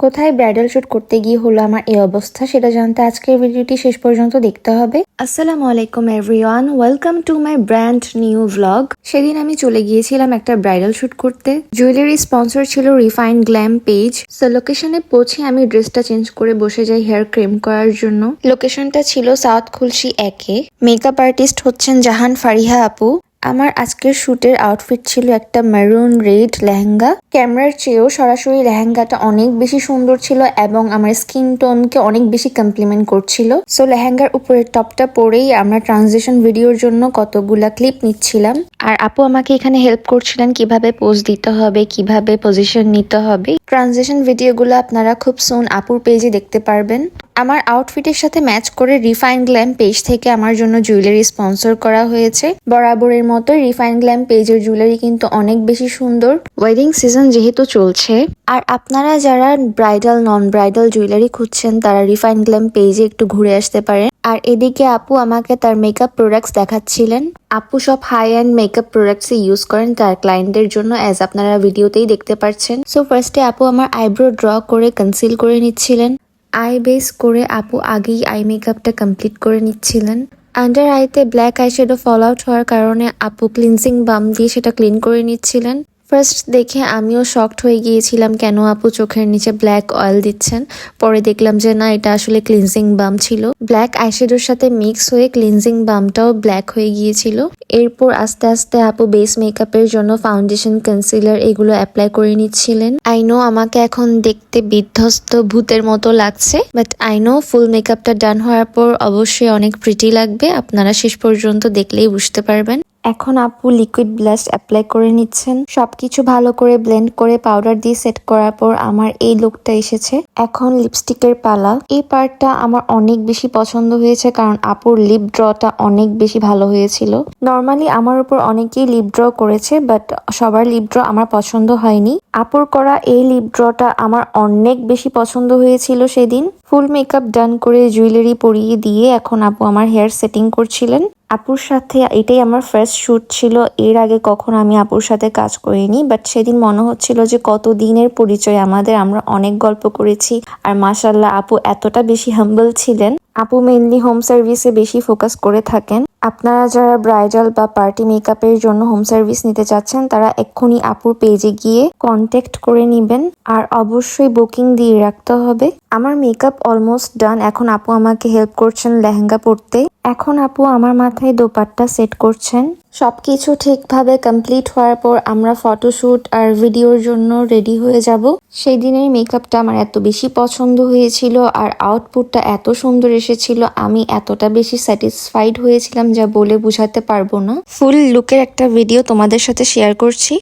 কোথায় bridal shoot করতে গিয়ে হলো আমার এই অবস্থা, সেটা জানতে আজকের ভিডিওটি শেষ পর্যন্ত দেখতে হবে। আসসালামু আলাইকুম everyone, welcome to my brand new vlog. সেদিন আমি চলে গিয়েছিলাম একটা ব্রাইডাল শুট করতে। জুয়েলারি স্পন্সর ছিল রিফাইন্ড গ্ল্যাম পেজ। সো লোকেশনে পৌঁছে আমি ড্রেসটা চেঞ্জ করে বসে যাই হেয়ার ক্রিম করার জন্য। লোকেশনটা ছিল সাউথ খুলশি 1-এ। মেকআপ আর্টিস্ট হচ্ছেন জাহান ফারিহা আপু। আমার আজকের শুটের আউটফিট ছিল একটা মেরুন রেড লেহেঙ্গা। ক্যামেরার চেয়েও সরাসরি লেহেঙ্গাটা অনেক বেশি সুন্দর ছিল এবং আমার স্কিন টোনকে অনেক বেশি কমপ্লিমেন্ট করছিল। সো লেহেঙ্গার উপরের টপটা পরেই আমরা ট্রানজিশন ভিডিওর জন্য কতগুলা ক্লিপ নিচ্ছিলাম। আর আপু আমাকে এখানে হেল্প করছিলেন কিভাবে পোজ দিতে হবে, কিভাবে পজিশন নিতে হবে। ট্রানজিশন ভিডিওগুলো আপনারা খুব সুন আপুর পেজে দেখতে পারবেন। আমার আউটফিটের সাথে ম্যাচ করে রিফাইন গ্ল্যাম পেজ থেকে আমার জন্য জুয়েলারি স্পন্সর করা হয়েছে। বরাবরের মতো রিফাইন গ্ল্যাম পেজের জুয়েলারি কিন্তু অনেক বেশি সুন্দর। ওয়েডিং সিজন যেহেতু চলছে, আর আপনারা যারা ব্রাইডাল নন ব্রাইডাল জুয়েলারি খুঁজছেন তারা রিফাইন গ্ল্যাম পেজে একটু ঘুরে আসতে পারেন। আর এদিকে আপু আমাকে তার মেকআপ প্রোডাক্টস দেখাচ্ছিলেন। আপু সব high end makeup products use করেন তার ক্লায়েন্টদের জন্য, অ্যাজ আপনারা ভিডিওতেই দেখতে পাচ্ছেন। সো ফার্স্টে আপু আমার আইব্রো ড্র করে কনসিল করে নিচ্ছিলেন। আই বেস করে আপু আগেই আই মেকআপটা কমপ্লিট করে নিচ্ছিলেন। আন্ডার আইতে ব্ল্যাক আইশ্যাডো ফল আউট হওয়ার কারণে আপু ক্লিনজিং বাম দিয়ে সেটা ক্লিন করে নিচ্ছিলেন। ফার্স্ট দেখে আমিও শকড হয়ে গিয়েছিলাম কেন আপু চোখের নিচে ব্ল্যাক অয়েল দিচ্ছেন। পরে দেখলাম যে না, এটা আসলে ক্লিনজিং বাম ছিল। ব্ল্যাক আইশ্যাডোর সাথে মিক্স হয়ে ক্লিনজিং বামটাও ব্ল্যাক হয়ে গিয়েছিল। এরপর আস্তে আস্তে আপু বেস মেকআপের জন্য ফাউন্ডেশন, কনসিলার এগুলো অ্যাপ্লাই করে নিচ্ছিলেন। আই নো আমাকে এখন দেখতে বিধ্বস্ত ভূতের মতো লাগছে, বাট আই নো ফুল মেকআপটা ডান হওয়ার পর অবশ্যই অনেক প্রিটি লাগবে। আপনারা শেষ পর্যন্ত দেখলেই বুঝতে পারবেন। এখন আপু লিকুইড ব্লাশ অ্যাপ্লাই করে নিচ্ছেন। সবকিছু ভালো করে ব্লেন্ড করে পাউডার দিয়ে সেট করার পর আমার এই লুকটা এসেছে। এখন লিপস্টিকের পালা। এই পার্টটা আমার অনেক বেশি পছন্দ হয়েছে কারণ আপুর লিপ ড্রটা অনেক বেশি ভালো হয়েছিল। নর্মালি আমার উপর অনেকেই লিপ ড্র করেছে, বাট সবার লিপ ড্র আমার পছন্দ হয়নি। আপুর করা এই লিপ ড্রটা আমার অনেক বেশি পছন্দ হয়েছিল সেদিন। ফুল মেকআপ ডান করে জুয়েলারি পরিয়ে দিয়ে এখন আপু আমার হেয়ার সেটিং করছিলেন। আপুর সাথে এটাই আমার ফার্স্ট শুট ছিল। এর আগে কখনো আমি আপুর সাথে কাজ করিনি, বাট সেদিন মনে হচ্ছিল যে কত দিনের পরিচয় আমাদের, আমরা অনেক গল্প করেছি। আর মাশাআল্লাহ আপু এতটা বেশি হাম্বল ছিলেন। আপু মেইনলি হোম সার্ভিসে বেশি ফোকাস করে থাকেন। আপনারা যারা ব্রাইডাল বা পার্টি মেকআপের জন্য হোম সার্ভিস নিতে চাচ্ছেন তারা এক্ষুনি আপুর পেজে গিয়ে কন্ট্যাক্ট করে নিবেন, আর অবশ্যই বুকিং দিয়ে রাখতে হবে। আমার মেকআপ অলমোস্ট ডান। এখন আপু আমাকে হেল্প করছেন লেহেঙ্গা পরতে। এখন আপু আমার মাথায় দোপাট্টা সেট করছেন। সবকিছু ঠিকভাবে কমপ্লিট হওয়ার পর আমরা ফটোশুট আর ভিডিওর জন্য রেডি হয়ে যাব। সেই দিনের মেকআপটা আমার এত বেশি পছন্দ হয়েছিল আর আউটপুটটা এত সুন্দর এসেছিল, আমি এতটা বেশি স্যাটিসফাইড হয়েছিলাম যা বলে বোঝাতে পারবো না। ফুল লুকের একটা ভিডিও তোমাদের সাথে শেয়ার করছি।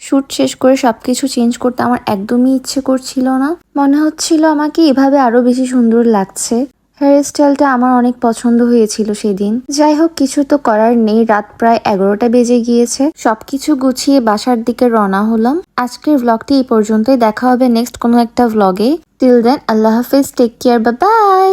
শুট শেষ করে সবকিছু চেঞ্জ করতে আমার একদমই ইচ্ছে করছিল না। মনে হচ্ছিল আমাকে এভাবে আরো বেশি সুন্দর লাগছে। হেয়ার স্টাইলটা আমার অনেক পছন্দ হয়েছিল সেদিন। যাই হোক, কিছু তো করার নেই। রাত প্রায় 11টা বেজে গিয়েছে। সবকিছু গুছিয়ে বাসার দিকে রওনা হলাম। আজকের ভ্লগটি এই পর্যন্তই। দেখা হবে নেক্সট কোনো একটা ভ্লগে। টিল দেন আল্লাহ হাফেজ, টেক কেয়ার, বাই বাই।